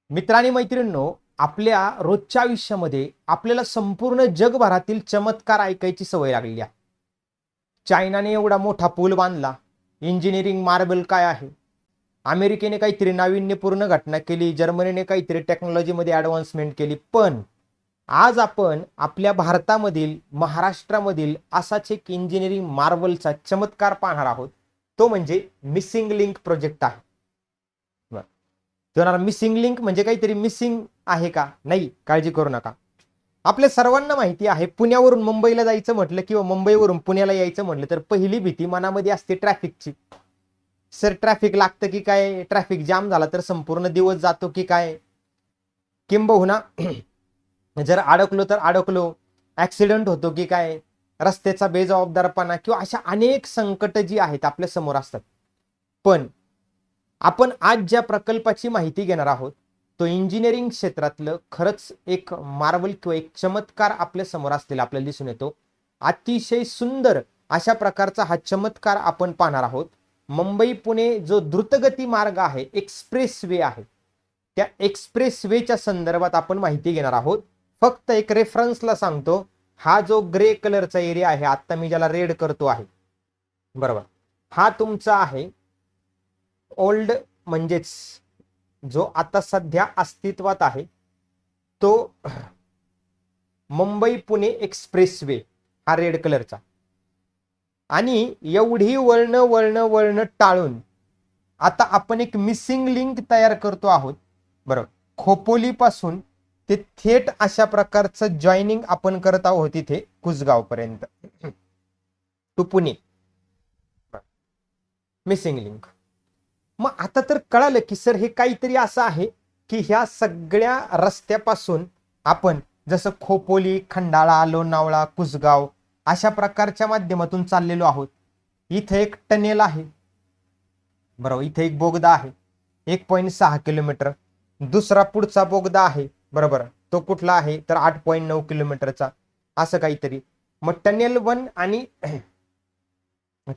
मित्रांनी मैत्रिणींनो, आपल्या रोजच्या आयुष्यामध्ये आपल्याला संपूर्ण जगभरातील चमत्कार ऐकायची सवय लागलेली आहे. चायनाने एवढा मोठा पूल बांधला, इंजिनिअरिंग मार्बल काय आहे, अमेरिकेने काहीतरी नाविन्यपूर्ण घटना केली, जर्मनीने काहीतरी टेक्नॉलॉजीमध्ये ॲडव्हान्समेंट केली. पण आज आपण आपल्या भारतामधील, महाराष्ट्रामधील असाच एक इंजिनिअरिंग मार्वलचा चमत्कार पाहणार आहोत. तो म्हणजे मिसिंग लिंक प्रोजेक्ट आहे. मिसिंग लिंक म्हणजे काहीतरी मिसिंग आहे का? नाही, काळजी करू नका. आपल्या सर्वांना माहिती आहे, पुण्यावरून मुंबईला जायचं म्हटलं किंवा मुंबईवरून पुण्याला यायचं म्हटलं तर पहिली भीती मनामध्ये असते ट्रॅफिकची. सर, ट्रॅफिक लागतं की काय? ट्रॅफिक जाम झाला तर संपूर्ण दिवस जातो की काय? किंबहुना जर अडकलो तर अडकलो, ऍक्सिडेंट होतो की काय? रस्त्याचा बेजबाबदारपणा किंवा अशा अनेक संकट जी आहेत आपल्या समोर असतात. पण आपण आज ज्या प्रकल्पाची माहिती घेणार आहोत, तो इंजिनिअरिंग क्षेत्रातलं खरंच एक मार्वल किंवा एक चमत्कार आपल्या समोर असलेला आपल्याला दिसून येतो. अतिशय सुंदर अशा प्रकारचा हा चमत्कार आपण पाहणार आहोत. मुंबई पुणे जो द्रुतगती मार्ग आहे, एक्सप्रेस वे आहे, त्या एक्सप्रेस वेच्या संदर्भात आपण माहिती घेणार आहोत. फक्त एक रेफरन्सला सांगतो, हा जो ग्रे कलरचा एरिया आहे, आता मी ज्याला रेड करतो आहे, बरोबर, हा तुमचा आहे ओल्ड, म्हणजेच जो आता सध्या अस्तित्वात आहे तो मुंबई पुणे एक्सप्रेस वे, हा रेड कलरचा. आणि एवढी वळण वळण वळण टाळून आता आपण एक मिसिंग लिंक तयार करतो आहोत. बरोबर, खोपोली पासून ते थेट अशा प्रकारचं जॉईनिंग आपण करत आहोत इथे कुसगाव पर्यंत टू पुणे. Missing link. मग आता तर कळालं की सर हे काहीतरी असं आहे की ह्या सगळ्या रस्त्यापासून आपण जसं खोपोली, खंडाळा, लोणावळा, कुसगाव अशा प्रकारच्या माध्यमातून चाललेलो आहोत. इथे एक टनेल आहे, बरोबर, इथे एक बोगदा आहे 1.6 किलोमीटर. दुसरा पुढचा बोगदा आहे, बरोबर, तो कुठला आहे तर 8.9 किलोमीटरचा, असं काहीतरी. मग टनेल 1 आणि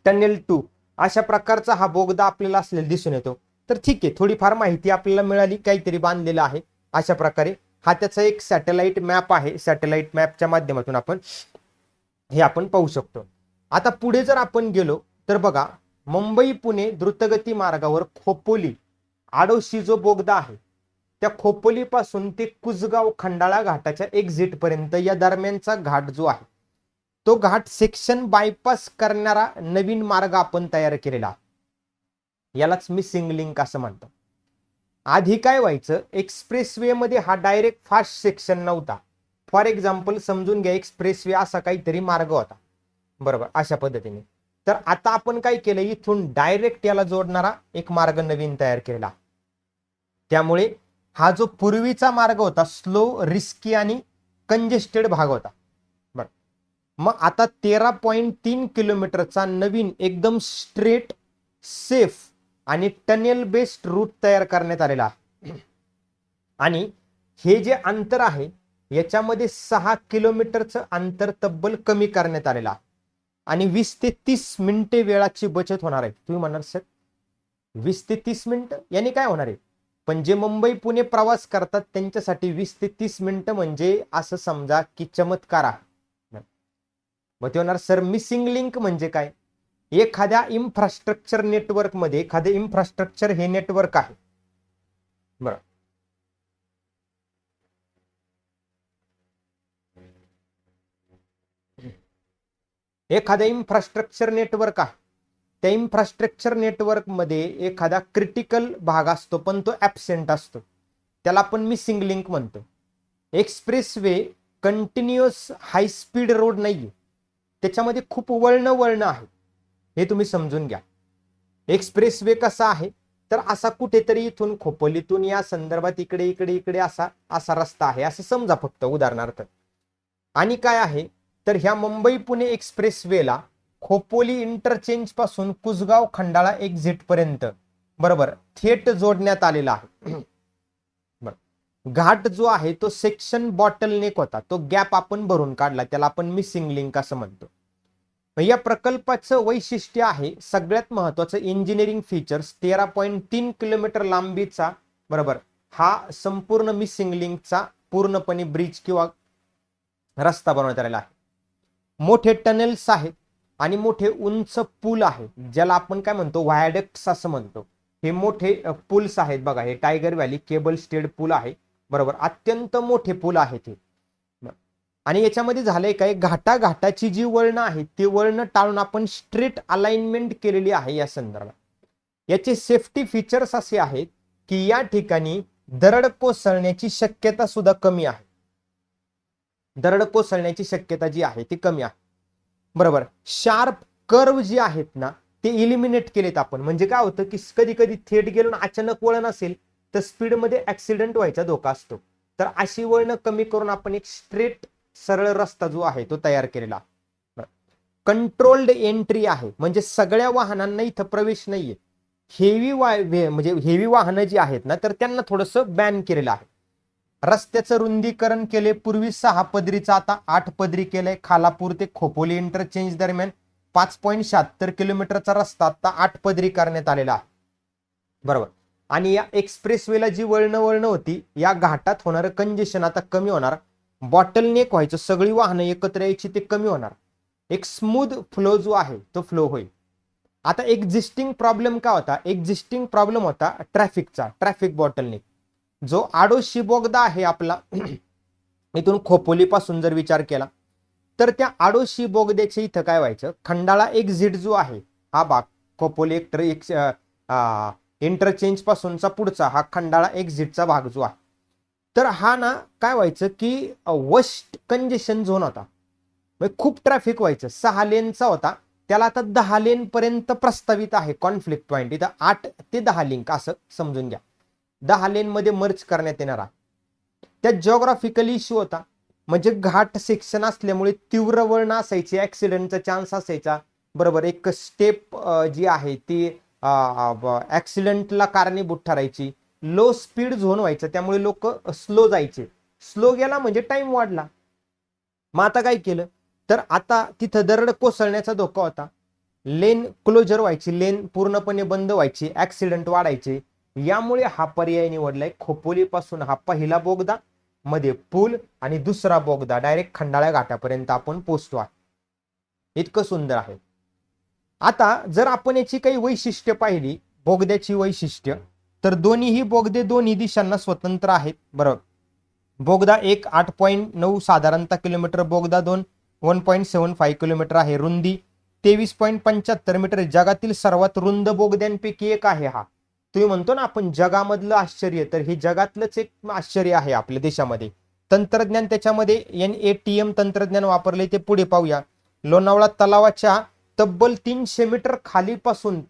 टनेल 2 अशा प्रकारचा हा बोगदा आपल्याला असलेला दिसून येतो. तर ठीक आहे, थोडीफार माहिती आपल्याला मिळाली, काहीतरी बांधलेलं आहे अशा प्रकारे. हा त्याचा एक सॅटेलाइट मॅप आहे. सॅटेलाइट मॅपच्या माध्यमातून आपण हे आपण पाहू शकतो. आता पुढे जर आपण गेलो तर बघा, मुंबई पुणे द्रुतगती मार्गावर खोपोली आडोशी जो बोगदा आहे, त्या खोपोली पासून ते कुसगाव खंडाळा घाटाच्या एक्झिट पर्यंत या दरम्यानचा घाट जो आहे, तो घाट सेक्शन बायपास करणारा नवीन मार्ग आपण तयार केलेला, यालाच मिसिंग लिंक असं म्हणतात. आधी काय व्हायचं, एक्सप्रेस वे मध्ये हा डायरेक्ट फास्ट सेक्शन नव्हता. फॉर एक्झाम्पल समजून घ्या, एक्सप्रेस वे असा काहीतरी मार्ग होता, बरोबर, अशा पद्धतीने. तर आता आपण काय केलं, इथून डायरेक्ट याला जोडणारा एक मार्ग नवीन तयार केला. त्यामुळे हा जो पूर्वीचा मार्ग होता, स्लो, रिस्की आणि कंजेस्टेड भाग होता. बरं, मग आता 13.3 किलोमीटरचा नवीन एकदम स्ट्रेट, सेफ आणि टनेल बेस्ड रूट तयार करण्यात आलेला आहे. आणि हे जे अंतर आहे याच्यामध्ये 6 किलोमीटरचं अंतर तब्बल कमी करण्यात आलेलं आहे. आणि 20 ते 30 मिनिटे वेळाची बचत होणार आहे. तुम्ही म्हणणार सर 20 ते 30 मिनिटं याने काय होणार आहे? पण जे मुंबई पुणे प्रवास करतात त्यांच्यासाठी 20 ते 30 मिनिटं म्हणजे असं समजा की चमत्कार आहे. मग ते होणार सर मिसिंग लिंक म्हणजे काय? एखाद्या इन्फ्रास्ट्रक्चर नेटवर्क मध्ये, एखादे इन्फ्रास्ट्रक्चर हे नेटवर्क आहे, बरं, एखाद्या इन्फ्रास्ट्रक्चर नेटवर्क आहे, त्या इन्फ्रास्ट्रक्चर नेटवर्क मध्ये एखादा क्रिटिकल भाग असतो पण तो ऍबसेंट असतो, त्याला आपण मिसिंग लिंक म्हणतो. Express way continuous high speed road नाहीये, त्याच्यामध्ये खूप वळण आहे, हे तुम्ही समजून घ्या. एक्सप्रेस वे कसा आहे तर असा कुठेतरी इथून खोपोलीतून या संदर्भात इकडे इकडे इकडे असा असा रस्ता आहे असं समजा, फक्त उदाहरणार्थ. आणि काय आहे तर ह्या मुंबई पुणे एक्सप्रेस वेला खोपोली इंटरचेंज पासून कुसगाव खंडाळा एक्झिट पर्यंत, बरोबर, थेट जोडण्यात आलेला आहे. घाट जो आहे तो सेक्शन बॉटलनेक होता, तो गॅप आपण भरून काढला, त्याला आपण मिसिंग लिंक असं म्हणतो. या प्रकल्पाचं वैशिष्ट्य आहे सगळ्यात महत्वाचं इंजिनिअरिंग फीचर्स, 13.3 किलोमीटर लांबीचा, बरोबर, हा संपूर्ण मिसिंग लिंकचा पूर्णपणे ब्रिज किंवा रस्ता बनवण्यात आलेला आहे. मोठे टनेल्स आहेत आणि मोठे उंच पूल आहेत, ज्याला आपण काय म्हणतो व्हायडक्ट्स असं म्हणतो. हे मोठे पूल्स आहेत बघा, हे टायगर व्हॅली केबल स्टेड पूल आहे, बरोबर. अत्यंत मोठे पूल आहेत हे. आणि याच्यामध्ये झालंय काय, घाटाची जी वळणं आहेत ती वळणं टाळून आपण स्ट्रेट अलाइनमेंट केलेली आहे. या संदर्भात याचे सेफ्टी फीचर्स असे आहेत की या ठिकाणी दरड कोसळण्याची शक्यता सुद्धा कमी आहे. दरड कोसळण्याची शक्यता जी आहे ती कमी आहे, बरोबर. शार्प कर्व जी आहेत ना ते इलिमिनेट केलेत आपण. म्हणजे काय होतं की कधी कधी थेट गेलो अचानक वळण असेल तर स्पीडमध्ये ऍक्सिडेंट व्हायचा धोका असतो. तर अशी वळण कमी करून आपण एक स्ट्रेट सरळ रस्ता जो आहे तो तयार केलेला. कंट्रोल्ड एंट्री आहे, म्हणजे सगळ्या वाहनांना इथं प्रवेश नाहीये. म्हणजे हेवी वाहनं जी आहेत ना तर त्यांना थोडंसं बॅन केलेलं आहे. रस्त्याचं रुंदीकरण केले, पूर्वी 6 पदरीचा आता 8 पदरी केलंय. खालापूर ते खोपोली इंटरचेंज दरम्यान 5.76 किलोमीटरचा रस्ता आता 8 पदरी करण्यात आलेला आहे, बरोबर. आणि या एक्सप्रेसवेला जी वळणं होती, या घाटात होणारं कंजेशन आता कमी होणार. बॉटलनेक व्हायचं, सगळी वाहनं एकत्र यायची, ते कमी होणार. एक स्मूथ फ्लो जो आहे तो फ्लो होईल. आता एक्झिस्टिंग प्रॉब्लेम काय होता, एक्झिस्टिंग प्रॉब्लेम होता ट्रॅफिकचा, ट्रॅफिक बॉटलनेक. जो आडोशी बोगदा आहे आपला इथून खोपोली पासून जर विचार केला तर त्या आडोशी बोगद्याचे इथं काय व्हायचं, खंडाळा एक्झिट जो आहे हा भाग, खोपोली इंटरचेंज पासूनचा पुढचा हा खंडाळा एक्झिटचा भाग जो आहे, तर हा ना काय व्हायचं की वर्स्ट कंजेशन झोन होता. खूप ट्रॅफिक व्हायचं. 6 लेनचा होता, त्याला आता 10 लेन पर्यंत प्रस्तावित आहे. कॉन्फ्लिक्ट पॉईंट इथं 8 ते 10 लिंक असं समजून घ्या, 10 लेन मध्ये मर्ज करण्यात येणार आहे. त्यात जिओग्राफिकल इश्यू होता, म्हणजे घाट सेक्शन असल्यामुळे तीव्र वळण असायची, ऍक्सिडेंटचा चान्स असायचा, बरोबर. एक स्टेप जी आहे ती ऍक्सिडेंटला कारणीभूत ठरायची. लो स्पीड झोन व्हायचं, त्यामुळे लोक स्लो जायचे. स्लो गेला म्हणजे टाइम वाढला. मग आता काय केलं, तर आता तिथं दरड कोसळण्याचा धोका होता, लेन क्लोजर व्हायची, लेन पूर्णपणे बंद व्हायची, ऍक्सिडेंट वाढायचे. यामुळे हा पर्याय निवडलाय. खोपोली पासून हा पहिला बोगदा, मध्ये पूल, आणि दुसरा बोगदा डायरेक्ट खंडाळा घाटापर्यंत आपण पोहोचतो आहे. इतकं सुंदर आहे. आता जर आपण याची काही वैशिष्ट्य पाहिली, बोगद्याची वैशिष्ट्य, तर दोन्हीही बोगदे दोन्ही दिशांना स्वतंत्र आहेत, बरोबर. बोगदा 1 8.9 साधारणतः किलोमीटर, बोगदा 2 1.75 किलोमीटर आहे. रुंदी 23.75 मीटर. जगातील सर्वात रुंद बोगद्यांपैकी एक आहे हा. तुम्ही म्हणतो ना आपण जगामधलं आश्चर्य, तर हे जगातलंच एक आश्चर्य आहे आपल्या देशामध्ये. तंत्रज्ञान त्याच्यामध्ये NATM तंत्रज्ञान वापरले, ते पुढे पाहूया. लोणावळा तलावाच्या तब्बल 300 मीटर खालीपासून,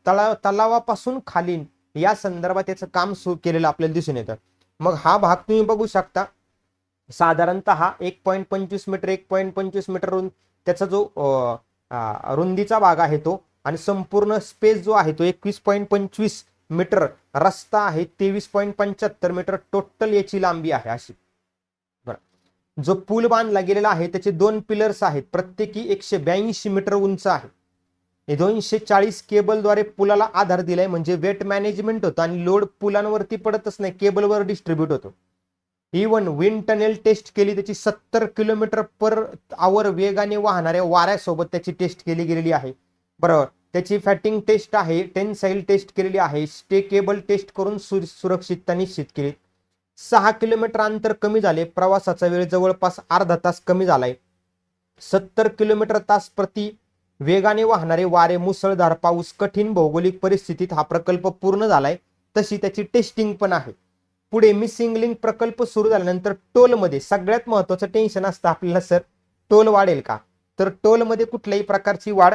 तलावापासून खाली या संदर्भात त्याचं काम सुरू केलेलं आपल्याला दिसून येतं. मग हा भाग तुम्ही बघू शकता, साधारणतः 1.25 मीटर 1.25 मीटर रुंद त्याचा जो रुंदीचा भाग आहे तो, आणि संपूर्ण स्पेस जो आहे तो 21.25 मीटर. रस्ता आहे 23.75 मीटर. टोटल याची लांबी आहे अशी. बरं, जो पूल बांधला गेलेला आहे त्याचे 2 पिलर्स आहेत, प्रत्येकी 182 मीटर उंच आहे. 240 केबलद्वारे पुलाला आधार दिलाय, म्हणजे वेट मॅनेजमेंट होतं आणि लोड पुलांवरती पडतच नाही, केबलवर डिस्ट्रीब्यूट होतो. इव्हन विंड टनेल टेस्ट केली, त्याची 70 किलोमीटर पर आवर वेगाने वाहणाऱ्या वाऱ्यासोबत त्याची टेस्ट केली गेलेली आहे, बरोबर. त्याची फॅटिंग टेस्ट आहे, टेन्साईल टेस्ट केलेली आहे, स्टे केबल टेस्ट करून सुरक्षितता निश्चित केली. 6 किलोमीटर अंतर कमी झाले, प्रवासाचा वेळ जवळपास अर्धा तास कमी झालाय. 70 किलोमीटर तास प्रति वेगाने वाहणारे वारे, मुसळधार पाऊस, कठीण भौगोलिक परिस्थितीत हा प्रकल्प पूर्ण झालाय, तशी त्याची टेस्टिंग पण आहे. पुढे मिसिंग लिंक प्रकल्प सुरू झाल्यानंतर टोलमध्ये सगळ्यात महत्वाचं टेन्शन असतं आपल्याला, सर टोल वाढेल का, तर टोलमध्ये कुठल्याही प्रकारची वाढ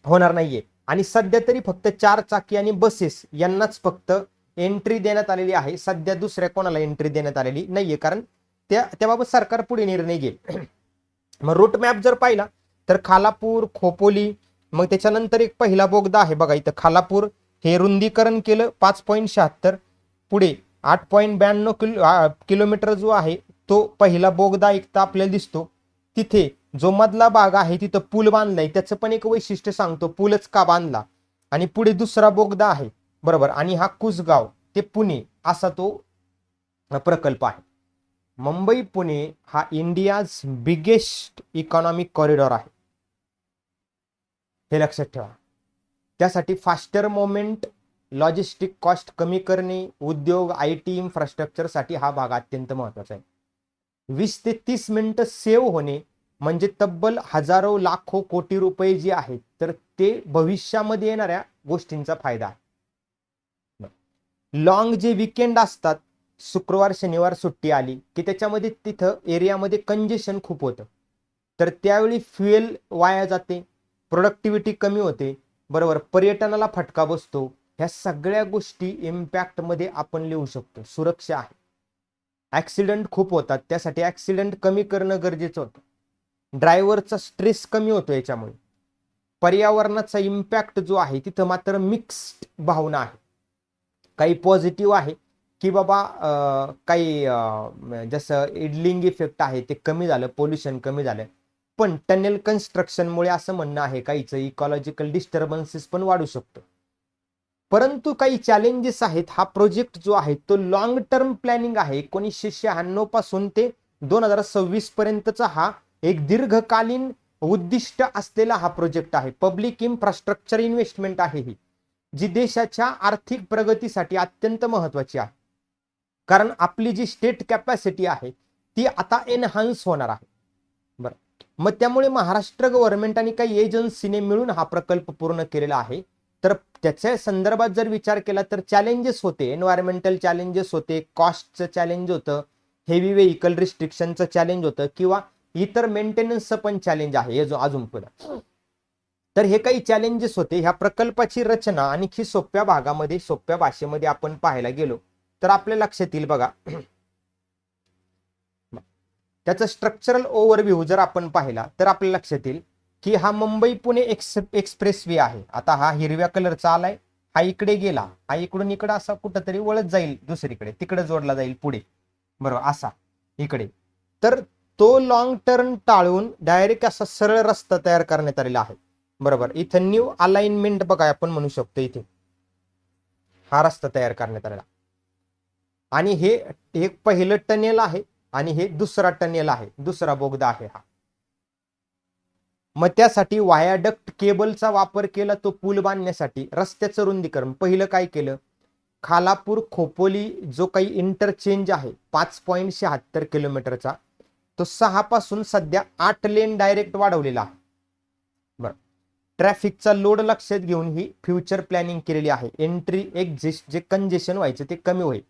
होणार नाहीये. आणि सध्या तरी फक्त 4 चाकी आणि बसेस यांनाच फक्त एंट्री देण्यात आलेली आहे. सध्या दुसऱ्या कोणाला एंट्री देण्यात आलेली नाहीये, कारण त्याबाबत सरकार पुढे निर्णय घेईल. मग रूट मॅप जर पाहिला तर खालापूर, खोपोली, मग त्याच्यानंतर एक पहिला बोगदा आहे बघा इथं खालापूर, हे रुंदीकरण केलं 5.76. पुढे 8.92 किलोमीटर जो आहे तो पहिला बोगदा एकदा आपल्याला दिसतो. तिथे जो मधला भाग आहे तिथं पूल बांधलाय, त्याचं पण एक वैशिष्ट्य सांगतो, पूलच का बांधला. आणि पुढे दुसरा बोगदा आहे, बरोबर. आणि हा कुसगाव ते पुणे असा तो प्रकल्प आहे. मुंबई पुणे हा इंडियाज बिगेस्ट इकॉनॉमिक कॉरिडॉर आहे, हे लक्षात ठेवा. त्यासाठी फास्टर मोमेंट, लॉजिस्टिक कॉस्ट कमी करणे, उद्योग, IT इन्फ्रास्ट्रक्चरसाठी हा भाग अत्यंत महत्वाचा आहे. 20 ते 30 मिनिटं सेव्ह होणे म्हणजे तब्बल हजारो लाखो कोटी रुपये जे आहेत तर ते भविष्यामध्ये येणाऱ्या गोष्टींचा फायदा आहे. लॉंग जे विकेंड असतात, शुक्रवार शनिवार सुट्टी आली की त्याच्यामध्ये तिथं एरियामध्ये कंजेशन खूप होतं, तर त्यावेळी फ्युएल वाया जाते, प्रोडक्टिव्हिटी कमी होते, बरोबर, पर्यटनाला फटका बसतो. ह्या सगळ्या गोष्टी इम्पॅक्ट मध्ये आपण लिहू शकतो. सुरक्षा आहे, ऍक्सिडेंट खूप होतात, त्यासाठी ऍक्सिडेंट कमी करणं गरजेचं होतं. ड्रायव्हरचा स्ट्रेस कमी होतो याच्यामुळे. पर्यावरणाचा इम्पॅक्ट जो आहे तिथं मात्र मिक्स्ड भावना आहे. काही पॉझिटिव्ह आहे की बाबा काही जसं इडलिंग इफेक्ट आहे ते कमी झालं, पोल्युशन कमी झालं. पण टनेल कन्स्ट्रक्शनमुळे असं म्हणणं आहे काहीचं इकॉलॉजिकल डिस्टर्बन्सेस पण वाढू शकतो. परंतु काही चॅलेंजेस आहेत. हा प्रोजेक्ट जो आहे तो लॉंग टर्म प्लॅनिंग आहे. 1996 पासून ते 2026 पर्यंतचा हा एक दीर्घकालीन उद्दिष्ट असलेला हा प्रोजेक्ट आहे. पब्लिक इन्फ्रास्ट्रक्चर इन्व्हेस्टमेंट आहे ही, जी देशाच्या आर्थिक प्रगतीसाठी अत्यंत महत्वाची आहे. कारण आपली जी स्टेट कॅपॅसिटी आहे ती आता एनहान्स होणार आहे. बरं, मग त्यामुळे महाराष्ट्र गव्हर्नमेंट आणि काही एजन्सीने मिळून हा प्रकल्प पूर्ण केलेला आहे. तर त्याच्या संदर्भात जर विचार केला तर चॅलेंजेस होते, एन्व्हायरमेंटल चॅलेंजेस होते, कॉस्टचं चॅलेंज होतं, हेवी व्हेकल रिस्ट्रिक्शनचं चॅलेंज होतं किंवा इतर मेंटेनन्सचं पण चॅलेंज आहे अजून पुढे. तर हे काही चॅलेंजेस होते. ह्या प्रकल्पाची रचना आणखी सोप्या भागामध्ये, सोप्या भाषेमध्ये आपण पाहायला गेलो तर आपल्या लक्षात येईल बघा. त्याचं स्ट्रक्चरल ओव्हरव्ह्यू जर आपण पाहिला तर आपल्या लक्षात येईल की हा मुंबई पुणे एक्सप्रेस वे आहे. आता हा हिरव्या कलरचा आलाय, हा इकडे गेला, हा इकडून इकडे असा कुठंतरी वळत जाईल दुसरीकडे, तिकडे जोडला जाईल पुढे, बरोबर, असा इकडे. तर तो लॉंग टर्म टाळून डायरेक्ट असा सरळ रस्ता तयार करण्यात आलेला आहे, बरोबर. इथं न्यू अलाइनमेंट बघा आपण म्हणू शकतो, इथे हा रस्ता तयार करण्यात आलेला. आणि हे एक पहिलं टनेल आहे आणि हे दुसरा टनेल आहे, दुसरा बोगदा आहे हा. मग त्यासाठी वायाडक्ट केबलचा वापर केला तो पूल बांधण्यासाठी. रस्त्याचं रुंदीकरण पहिलं काय केलं, खालापूर खोपोली जो काही इंटरचेंज आहे 5.76 किलोमीटरचा, तो 6 पासून सध्या 8 लेन डायरेक्ट वाढवलेला आहे. बरं, ट्रॅफिकचा लोड लक्षात घेऊन ही फ्युचर प्लॅनिंग केलेली आहे. एंट्री एक्झिट जे कंजेशन व्हायचं ते कमी होईल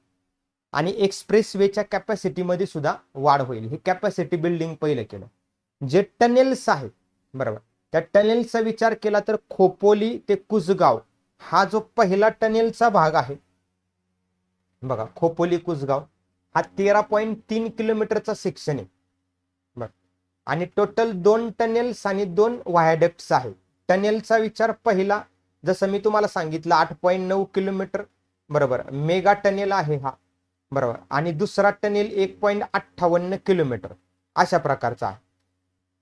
आणि एक्सप्रेस वेच्या कॅपॅसिटीमध्ये सुद्धा वाढ होईल. हे कॅपॅसिटी बिल्डिंग पहिलं केलं. जे टनेल्स आहेत, बरोबर, त्या टनेलचा विचार केला तर खोपोली ते कुसगाव हा जो पहिला टनेलचा भाग आहे बघा, खोपोली कुसगाव हा 13.3 किलोमीटरचा सेक्शन आहे, बरं. आणि टोटल 2 टनेल्स आणि 2 व्हायडक्ट्स आहे. टनेलचा विचार पहिला जसं मी तुम्हाला सांगितलं 8.9 किलोमीटर, बरोबर, मेगा टनेल आहे हा, बरोबर. आणि दुसरा टनेल 1.58 किलोमीटर अशा प्रकारचा आहे.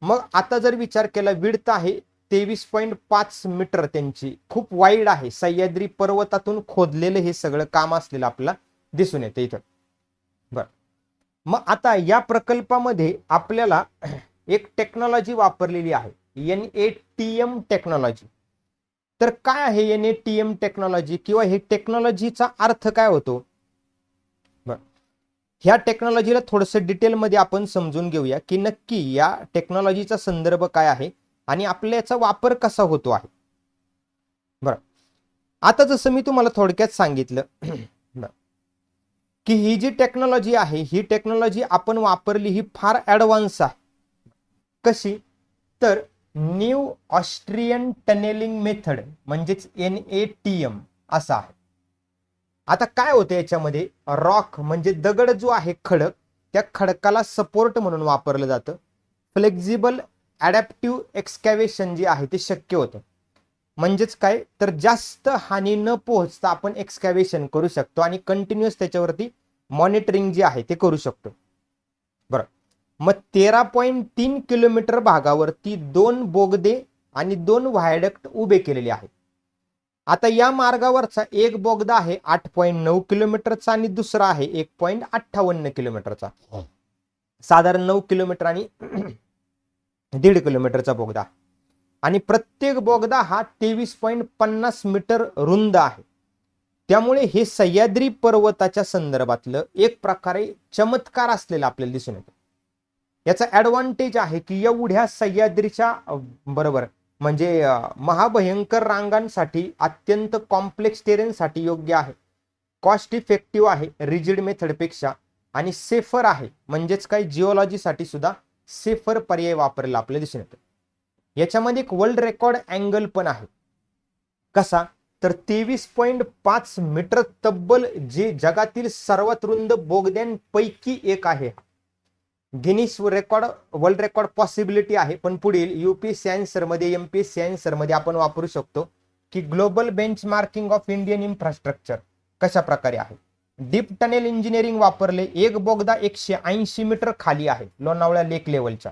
मग आता जर विचार केला, विड्थ आहे 23.5 मीटर, त्यांची खूप वाईड आहे. सह्याद्री पर्वतातून खोदलेलं हे सगळं काम असलेलं आपल्याला दिसून येतं इथं, बरं. मग आता या प्रकल्पामध्ये आपल्याला एक टेक्नॉलॉजी वापरलेली आहे, NATM टेक्नॉलॉजी. तर काय आहे NATM टेक्नॉलॉजी किंवा हे टेक्नॉलॉजीचा अर्थ काय होतो? ह्या टेक्नॉलॉजीला थोडंसं डिटेलमध्ये आपण समजून घेऊया की नक्की या टेक्नॉलॉजीचा संदर्भ काय आहे आणि आपल्या याचा वापर कसा होतो आहे. बरं, आता जसं मी तुम्हाला थोडक्यात सांगितलं की ही जी टेक्नॉलॉजी आहे ही टेक्नॉलॉजी आपण वापरली ही फार ऍडव्हान्स आहे. कशी तर न्यू ऑस्ट्रियन टनेलिंग मेथड म्हणजेच NATM असा आहे. आता काय होतं याच्यामध्ये, रॉक म्हणजे दगड जो आहे खडक, त्या खडकाला सपोर्ट म्हणून वापरलं जातं. फ्लेक्झिबल ॲडॅप्टिव्ह एक्सकॅव्हेशन जे आहे ते शक्य होतं. म्हणजेच काय तर जास्त हानी न पोहोचता आपण एक्सकॅव्हेशन करू शकतो आणि कंटिन्युअस त्याच्यावरती मॉनिटरिंग जे आहे ते करू शकतो. बरं, मग 13.3 किलोमीटर भागावरती 2 बोगदे आणि 2 व्हायडक्ट उभे केलेले आहेत. आता या मार्गावरचा एक बोगदा आहे 8.9 किलोमीटरचा आणि दुसरा आहे 1.58 किलोमीटरचा. साधारण 9 किलोमीटर आणि 1.5 किलोमीटरचा बोगदा. आणि प्रत्येक बोगदा हा 23.50 मीटर रुंद आहे. त्यामुळे हे सह्याद्री पर्वताच्या संदर्भातलं एक प्रकारे चमत्कार असलेलं आपल्याला दिसून येतं. याचा ऍडव्हान्टेज आहे की एवढ्या सह्याद्रीच्या बरोबर म्हणजे महाभयंकर रांगांसाठी अत्यंत कॉम्प्लेक्स टेरेनसाठी योग्य आहे, कॉस्ट इफेक्टिव्ह आहे रिजिड मेथडपेक्षा, आणि सेफर आहे. म्हणजेच काय जिओलॉजीसाठी सुद्धा सेफर पर्याय वापरला आपल्याला दिसून येतो. याच्यामध्ये एक वर्ल्ड रेकॉर्ड अँगल पण आहे. कसा तर 23.5 मीटर तब्बल, जे जगातील सर्वात रुंद बोगद्यांपैकी एक आहे. Guinness record world record possibility आहे. पण पुढील यूपीएससी आन्सर मध्ये एमपीएससी आन्सर मध्ये आपण वापरू शकतो की global benchmarking of Indian infrastructure कशा प्रकारे आहे. डीप टनेल इंजिनिअरिंग वापरले. एक बोगदा 180 मीटर खाली आहे लोणावळा लेक लेवलच्या.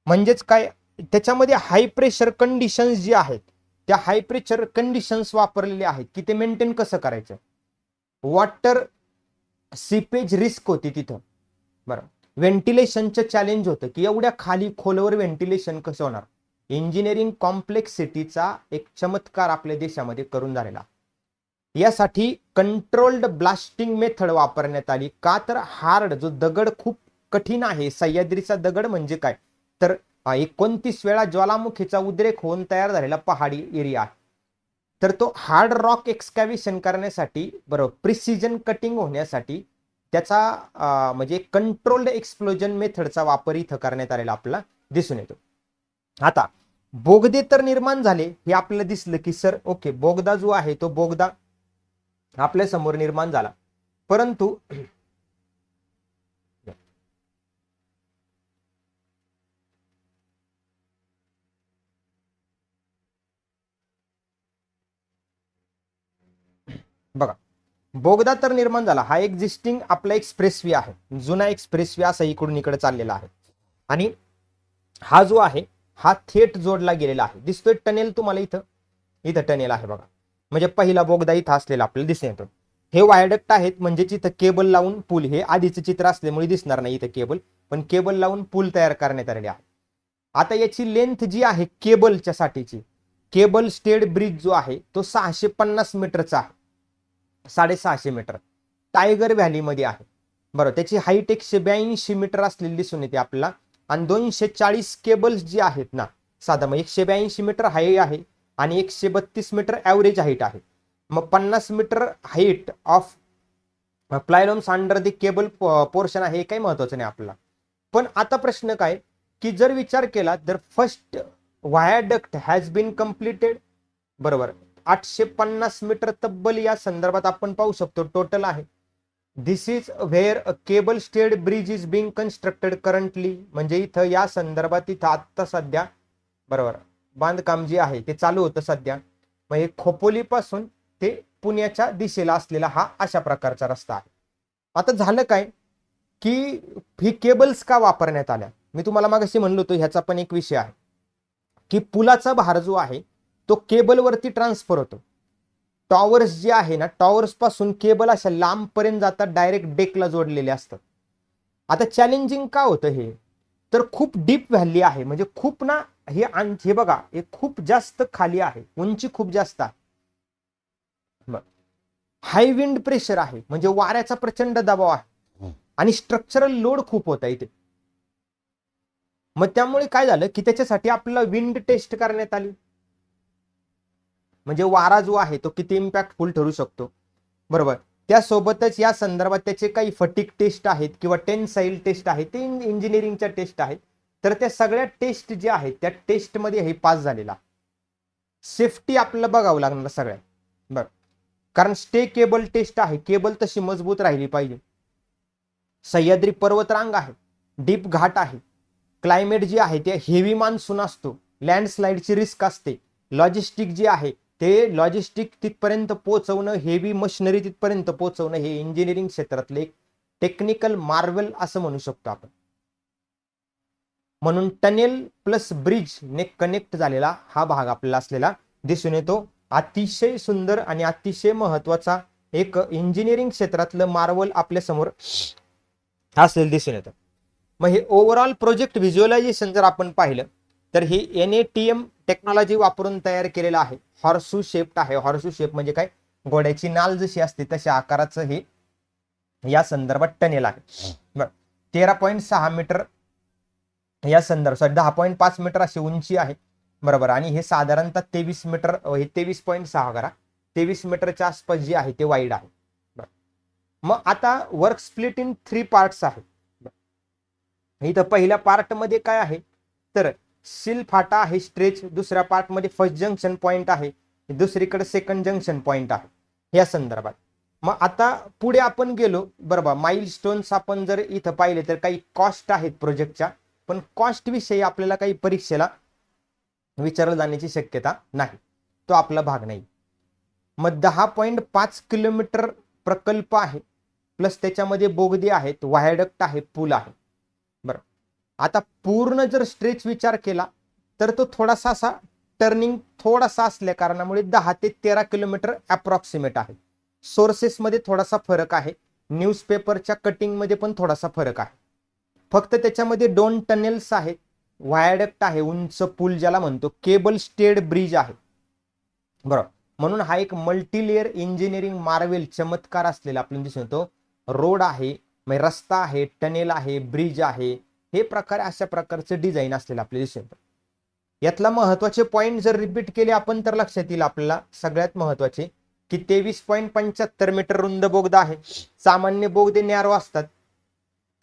म्हणजेच काय त्याच्यामध्ये हाय प्रेशर कंडिशन्स जी आहेत त्या हाय प्रेशर कंडिशन्स वापरलेले आहेत की ते मेंटेन कसं करायचं. वॉटर सीपेज रिस्क होती तिथं. बरं, व्हेंटिलेशनचं चॅलेंज होतं की एवढ्या खाली खोलवर व्हेंटिलेशन कसं होणार. इंजिनिअरिंग कॉम्प्लेक्सिटीचा एक चमत्कार आपल्या देशामध्ये करून झालेला. यासाठी कंट्रोल्ड ब्लास्टिंग मेथड वापरण्यात आली. का तर हार्ड जो दगड खूप कठीण आहे, सह्याद्रीचा दगड म्हणजे काय तर 29 वेळा ज्वालामुखीचा उद्रेक होऊन तयार झालेला पहाडी एरिया आहे. तर तो हार्ड रॉक एक्सकॅव्हेशन करण्यासाठी बरोबर प्रिसिजन कटिंग होण्यासाठी त्याचा म्हणजे कंट्रोल्ड एक्सप्लोजन मेथडचा वापर इथं करण्यात आलेला आपल्याला दिसून येतो. आता बोगदे तर निर्माण झाले हे आपल्याला दिसलं की सर ओके बोगदा जो आहे तो बोगदा आपल्या समोर निर्माण झाला. परंतु बघा बोगदा तर निर्माण झाला. हा एक्झिस्टिंग आपला एक्सप्रेसवे आहे, जुना एक्सप्रेसवे असा इकडून इकडे चाललेला आहे. आणि हा जो आहे हा थेट जोडला गेलेला आहे. दिसतोय टनेल तुम्हाला इथं, इथं टनेल आहे बघा. म्हणजे पहिला बोगदा इथं असलेला आपल्याला दिसून येतो. हे वायडक्ट आहेत म्हणजे इथं केबल लावून पूल, हे आधीचं चित्र असल्यामुळे दिसणार नाही इथं केबल, पण केबल लावून पूल तयार करण्यात आलेले आहे. आता याची लेंथ जी आहे केबलच्या साठीची, केबल स्टेड ब्रिज जो आहे तो 650 मीटरचा आहे, 650 मीटर टायगर व्हॅलीमध्ये आहे. बरोबर, त्याची हाईट 182 मीटर असलेली दिसून येते आपल्याला. आणि 240 केबल्स जी आहेत ना, साधा मग 182 मीटर हाईट आहे आणि 132 मीटर ऍव्हरेज हाईट आहे. मग 50 metre height of pylons under the cable portion आहे, हे काही महत्वाचं नाही आपल्याला. पण आता प्रश्न काय की जर विचार केला तर first viaduct has bin completed. बरोबर, 850 मीटर तब्बल या संदर्भात आपण पाहू शकतो टोटल आहे. This is where a cable stayed bridge is being constructed currently. म्हणजे इथं या संदर्भात इथं आत्ता सध्या बरोबर बांधकाम जे आहे ते चालू होतं सध्या. म्हणजे खोपोलीपासून ते पुण्याच्या दिशेला असलेला हा अशा प्रकारचा रस्ता आहे. आता झालं काय की ही केबल्स का वापरण्यात आल्या. मी तुम्हाला मागाशी म्हणलो होतो ह्याचा पण एक विषय आहे की पुलाचा भार जो आहे तो केबलवरती ट्रान्सफर होतो. टॉवर्स जे आहे ना, टॉवर्स पासून केबल अशा लांब पर्यंत जातात, डायरेक्ट डेकला जोडलेले असतात. आता चॅलेंजिंग का होतं हे तर खूप डीप व्हॅली आहे. म्हणजे खूप ना हे बघा हे खूप जास्त खाली आहे, उंची खूप जास्त आहे. हाय विंड प्रेशर आहे म्हणजे वाऱ्याचा प्रचंड दबाव आहे आणि स्ट्रक्चरल लोड खूप होता इथे. मग त्यामुळे काय झालं की त्याच्यासाठी आपल्याला विंड टेस्ट करण्यात आली. म्हणजे वारा जो आहे तो किती इम्पॅक्टफुल ठरू शकतो. बरोबर, त्यासोबतच या संदर्भात त्याचे काही फटिक टेस्ट आहेत किंवा टेन्साईल टेस्ट आहेत, ते इंजिनिअरिंगच्या टेस्ट आहेत. तर त्या सगळ्या टेस्ट ज्या आहेत त्या टेस्टमध्ये हे पास झालेला. सेफ्टी आपल्याला बघावं लागणार सगळ्या. बरं, कारण स्टे केबल टेस्ट आहे, केबल तशी मजबूत राहिली पाहिजे. सह्याद्री पर्वतरांग आहे, डीप घाट आहे, क्लायमेट जे आहे ते हेवी मान्सून असतो, लँडस्लाइडची रिस्क असते, लॉजिस्टिक जे आहे ते लॉजिस्टिक तिथपर्यंत पोहोचवणं, हेवी मशिनरी तिथपर्यंत पोहोचवणं हे इंजिनिअरिंग क्षेत्रातले एक टेक्निकल मार्वेल असं म्हणू शकतो आपण. म्हणून टनेल प्लस ब्रिज ने कनेक्ट झालेला हा भाग आपल्याला असलेला दिसून येतो. अतिशय सुंदर आणि अतिशय महत्वाचा एक इंजिनिअरिंग क्षेत्रातलं मार्वल आपल्या समोर असलेलं दिसून येतं. मग हे ओव्हरऑल प्रोजेक्ट व्हिज्युअलायझेशन जर आपण पाहिलं तर हे NATM टेक्नॉलॉजी वापरून तयार केलेलं आहे. हॉर्सू शेप्ड आहे. हॉर्सू शेप म्हणजे काय, घोड्याची नाल जशी असते तशा आकाराचं हे या संदर्भात टनेल आहे. 13.6 मीटर या संदर्भात 10.5 मीटर अशी उंची आहे. बरोबर. आणि हे साधारणतः 23 मीटर, हे 23.6 करा, 23 मीटरच्या आसपास जे आहे ते वाईड आहे. मग आता वर्क स्प्लिट इन 3 पार्ट्स आहे. इथं पहिल्या पार्ट मध्ये काय आहे तर सील फाटा आहे, स्ट्रेच. दुसऱ्या पार्ट मध्ये फर्स्ट जंक्शन पॉइंट आहे, दुसरीकडे सेकंड जंक्शन पॉइंट आहे या संदर्भात. मग आता पुढे आपण गेलो. बरोबर. माइलस्टोन्स आपण जर इथं पाहिले तर काही कॉस्ट आहेत प्रोजेक्टच्या, पण कॉस्ट विषयी आपल्याला काही परीक्षेला विचारलं जाण्याची शक्यता नाही, तो आपला भाग नाही. मग 10.5 किलोमीटर प्रकल्प आहे, प्लस त्याच्यामध्ये बोगदे आहेत, व्हायडक्ट आहे, पूल आहे. बरं. आता पूर्ण जर स्ट्रेच विचार केला तर तो थोडासा असा टर्निंग थोडासा असल्या कारणामुळे 10 ते 13 किलोमीटर अप्रॉक्सिमेट आहे. सोर्सेसमध्ये थोडासा फरक आहे, न्यूजपेपरच्या कटिंगमध्ये पण थोडासा फरक आहे. फक्त त्याच्यामध्ये 2 टनेल्स आहेत, व्हायडक्ट आहे, उंच पूल ज्याला म्हणतो, केबल स्टेड ब्रिज आहे. बरोबर. म्हणून हा एक मल्टीलेअर इंजिनिअरिंग मार्वेल चमत्कार असलेला आपल्याला दिसून येतो. रोड आहे, रस्ता आहे, टनेल आहे, ब्रिज आहे, हे प्रकार अशा प्रकारचे डिझाईन असलेलं आपल्याला दिसून येतं. यातला महत्वाचे पॉइंट जर रिपीट केले आपण तर लक्षात येईल आपल्याला सगळ्यात महत्वाचे की 23.75 मीटर रुंद बोगदा आहे. सामान्य बोगदे नॅरो असतात,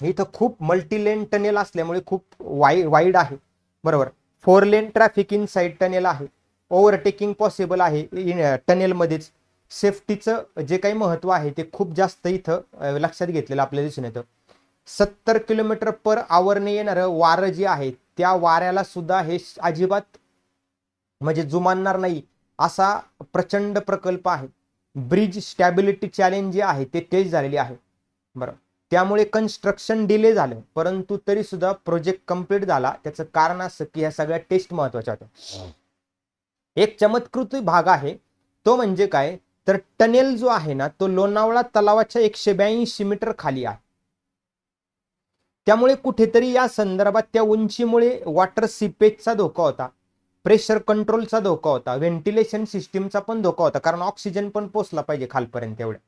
इथं खूप मल्टीलेन टनेल असल्यामुळे खूप वाईड आहे. बरोबर. 4 लेन ट्रॅफिक इन साइड टनेल आहे, ओव्हरटेकिंग पॉसिबल आहे टनेल मध्येच. सेफ्टीचं जे काही महत्व आहे ते खूप जास्त इथं लक्षात घेतलेलं आपल्याला दिसून येतं. 70 किलोमीटर पर आवरने येणारं वारं जे आहे त्या वाऱ्याला सुद्धा हे अजिबात म्हणजे जुमानणार नाही असा प्रचंड प्रकल्प आहे. ब्रिज स्टॅबिलिटी चॅलेंज जे आहे ते टेस्ट झालेली आहे. बरं. त्यामुळे कन्स्ट्रक्शन डिले झालं, परंतु तरी सुद्धा प्रोजेक्ट कंप्लीट झाला. त्याचं कारण असं की ह्या सगळ्या टेस्ट महत्वाच्या होत्या. एक चमत्कृती भाग आहे तो म्हणजे काय तर टनेल जो आहे ना तो लोणावळा तलावाच्या 182 मीटर खाली आहे. त्यामुळे कुठेतरी या संदर्भात त्या उंचीमुळे वॉटर सिपेजचा धोका होता, प्रेशर कंट्रोलचा धोका होता, व्हेंटिलेशन सिस्टीमचा पण धोका होता, कारण ऑक्सिजन पण पोचला पाहिजे खालपर्यंत एवढं.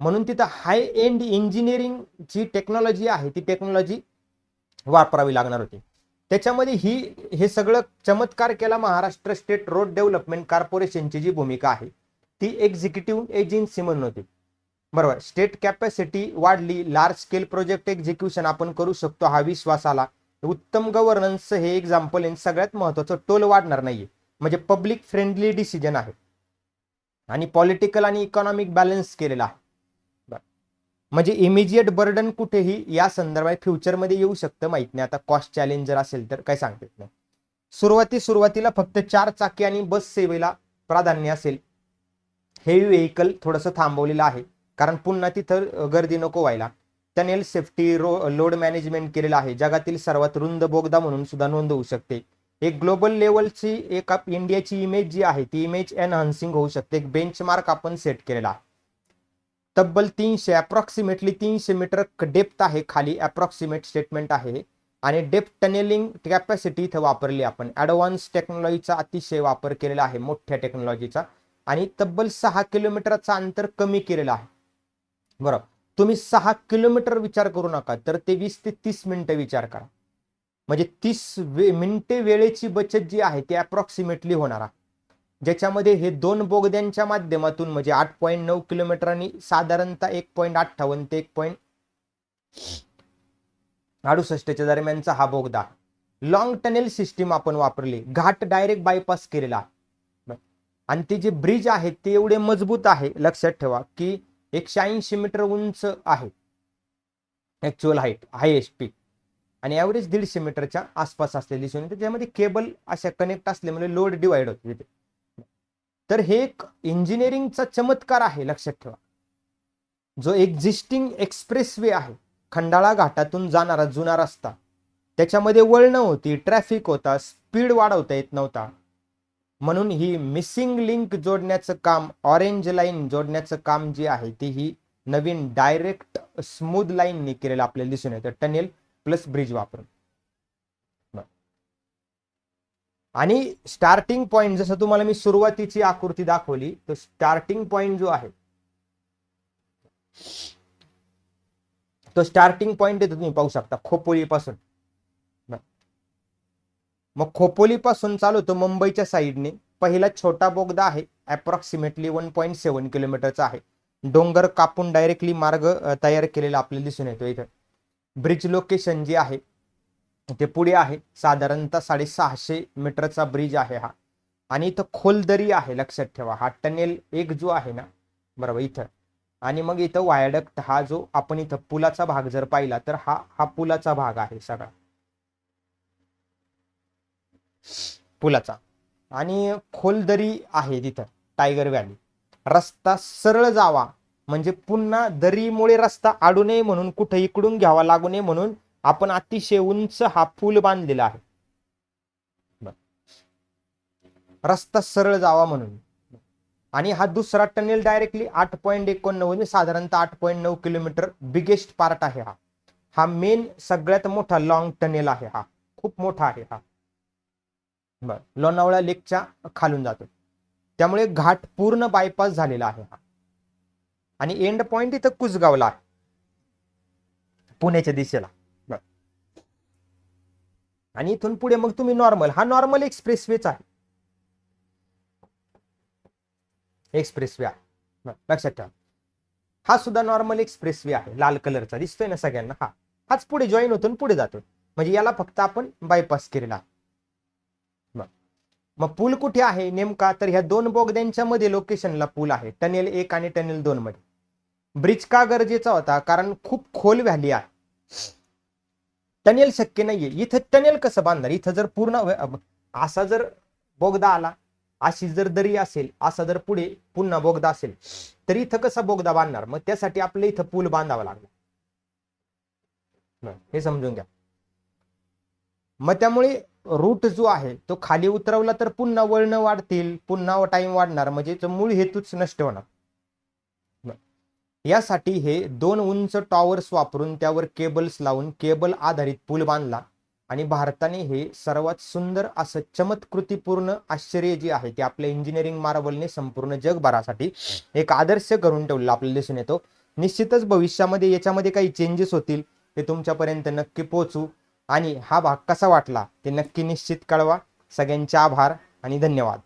म्हणून तिथं हाय एंड इंजिनिअरिंग जी टेक्नॉलॉजी आहे ती टेक्नॉलॉजी वापरावी लागणार होती. त्याच्यामध्ये हे सगळं चमत्कार केला महाराष्ट्र स्टेट रोड डेव्हलपमेंट कॉर्पोरेशनची जी भूमिका आहे ती एक्झिक्युटिव्ह एजन्सी म्हणून होती. बरोबर. स्टेट कॅपॅसिटी वाढली, लार्ज स्केल प्रोजेक्ट एक्झिक्युशन आपण करू शकतो हा विश्वास आला. उत्तम गव्हर्नन्स हे एक्झाम्पल आहे. सगळ्यात महत्वाचं टोल वाढणार नाहीये, म्हणजे पब्लिक फ्रेंडली डिसिजन आहे आणि पॉलिटिकल आणि इकॉनॉमिक बॅलन्स केलेला आहे. म्हणजे इमिजिएट बर्डन कुठेही या संदर्भात फ्युचरमध्ये येऊ शकतं, माहित नाही. आता कॉस्ट चॅलेंज जर असेल तर काय सांगता येत नाही. सुरुवातीला फक्त 4 चाकी आणि बस सेवेला प्राधान्य असेल. हेवी व्हेकल थोडंसं थांबवलेलं आहे कारण पुन्हा तिथं गर्दी नको व्हायला. टनेल सेफ्टी लोड मॅनेजमेंट केलेलं आहे. जगातील सर्वात रुंद बोगदा म्हणून सुद्धा नोंद होऊ शकते. एक ग्लोबल लेवलची एक इंडियाची इमेज जी आहे ती इमेज एनहान्सिंग होऊ शकते. एक बेंचमार्क आपण सेट केलेला आहे. तब्बल 300 अप्रॉक्सिमेटली 300 मीटर डेप्थ आहे खाली, अप्रॉक्सिमेट स्टेटमेंट आहे. आणि डेप्थ टनेलिंग कॅपॅसिटी इथं वापरली आपण. ॲडव्हान्स टेक्नॉलॉजीचा अतिशय वापर केलेला आहे, मोठ्या टेक्नॉलॉजीचा. आणि तब्बल 6 किलोमीटरचा अंतर कमी केलेला आहे. बरोबर. तुम्ही 6 किलोमीटर विचार करू नका तर ते 20 ते 30 मिनिटं विचार करा, म्हणजे 30 मिनिटे वेळेची बचत जी आहे ती अप्रॉक्सिमेटली होणार आहे. ज्याच्यामध्ये हे 2 बोगद्यांच्या माध्यमातून म्हणजे 8.9 किलोमीटर आणि साधारणतः 1.58 ते 1.68 दरम्यानचा हा बोगदा. लॉंग टनेल सिस्टीम आपण वापरली, घाट डायरेक्ट बायपास केलेला आहे. आणि ते जे ब्रिज आहे ते एवढे मजबूत आहे, लक्षात ठेवा की 180 मीटर उंच आहे ऍक्च्युअल हाईट, हायएस्ट पीक, आणि ॲव्हरेज 150 मीटरच्या आसपास असलेली दिसून येते. त्यामध्ये केबल अशा कनेक्ट असल्यामुळे लोड डिवाइड होते तिथे. तर हे एक इंजिनिअरिंगचा चमत्कार आहे, लक्षात ठेवा. जो एक्झिस्टिंग एक्सप्रेसवे आहे, खंडाळा घाटातून जाणारा जुना रस्ता, त्याच्यामध्ये वळणं होती, ट्रॅफिक होता, स्पीड वाढवता येत नव्हता. म्हणून ही मिसिंग लिंक जोडण्याचं काम, ऑरेंज लाईन जोडण्याचं काम जे आहे ते ही नवीन डायरेक्ट स्मूथ लाईनने केलेलं आपल्याला दिसून येतं, टनेल प्लस ब्रिज वापरून. आणि स्टार्टिंग पॉइंट जसं तुम्हाला मी सुरुवातीची आकृती दाखवली, तो स्टार्टिंग पॉइंट जो आहे तो स्टार्टिंग पॉइंट येतो, तुम्ही पाहू शकता खोपोलीपासून. मग खोपोलीपासून चालू होतो मुंबईच्या साईडने. पहिला छोटा बोगदा आहे, अप्रॉक्सिमेटली 1.7 किलोमीटरचा आहे. डोंगर कापून डायरेक्टली मार्ग तयार केलेला आपल्याला दिसून येतो. इथं ब्रिज लोकेशन जे आहे ते पुढे आहे, साधारणतः 650 मीटरचा ब्रिज आहे हा. आणि इथं खोलदरी आहे, लक्षात ठेवा. हा टनेल एक जो आहे ना, बरोबर इथं. आणि मग इथं वायडक्ट, हा जो आपण इथं पुलाचा भाग जर पाहिला तर हा पुलाचा भाग आहे सगळा, पुलाचा. आणि खोलदरी आहे तिथं, टायगर व्हॅली. रस्ता सरळ जावा म्हणजे पुन्हा दरीमुळे रस्ता अडू नये म्हणून, कुठे इकडून घ्यावा लागू नये म्हणून आपण अतिशय उंच हा पूल बांधलेला आहे, रस्ता सरळ जावा म्हणून. आणि हा दुसरा टनेल डायरेक्टली 8.89 साधारणतः 8.9 किलोमीटर बिगेस्ट पार्ट आहे हा. हा मेन सगळ्यात मोठा लॉंग टनेल आहे हा, खूप मोठा आहे हा. लोणावळा लेकच्या खालून जातो, त्यामुळे घाट पूर्ण बायपास झालेला आहे हा. आणि एंड पॉइंट इथं कुसगावला आहे, पुण्याच्या दिशेला. आणि इथून पुढे मग तुम्ही नॉर्मल, हा नॉर्मल एक्सप्रेसवेच आहे, एक्सप्रेसवे आहे, लक्षात ठेवा. हा सुद्धा नॉर्मल एक्सप्रेसवे आहे, लाल कलरचा दिसतोय ना सगळ्यांना. हाच पुढे जॉईन होतो पुढे जातो, म्हणजे याला फक्त आपण बायपास केलेला. मग पूल कुठे आहे नेमका, तर ह्या दोन बोगद्यांच्या मध्ये लोकेशनला पूल आहे, टनेल 1 आणि टनेल 2 मध्ये. ब्रिज का गरजेचा होता, कारण खूप खोल व्हॅली आहे, टनेल शक्य नाहीये इथं. टनेल कसं बांधणार इथं, जर पूर्ण असा जर बोगदा आला, अशी जर दरी असेल, असा जर पुढे पुन्हा बोगदा असेल, तर इथं कसा बोगदा बांधणार. मग त्यासाठी आपल्याला इथं पूल बांधावा लागला, हे समजून घ्या. मग त्यामुळे रूट जो आहे तो खाली उतरवला तर पुन्हा वळण वाढतील, पुन्हा टाइम वाढणार, म्हणजे मूळ हेतूच नष्ट होणार. यासाठी हे 2 उंच टॉवर्स वापरून त्यावर केबल्स लावून केबल आधारित पूल बांधला. आणि भारताने हे सर्वात सुंदर असं चमत्कृतीपूर्ण आश्चर्य जे आहे ते आपल्या इंजिनिअरिंग मार्वलने संपूर्ण जगभरासाठी एक आदर्श करून ठेवलेला आपल्याला दिसून येतो. निश्चितच भविष्यामध्ये याच्यामध्ये काही चेंजेस होतील, ते तुमच्यापर्यंत नक्की पोहोचू. आणि हा भाग कसा वाटला ते नक्की निश्चित कळवा. सगळ्यांचे आभार आणि धन्यवाद.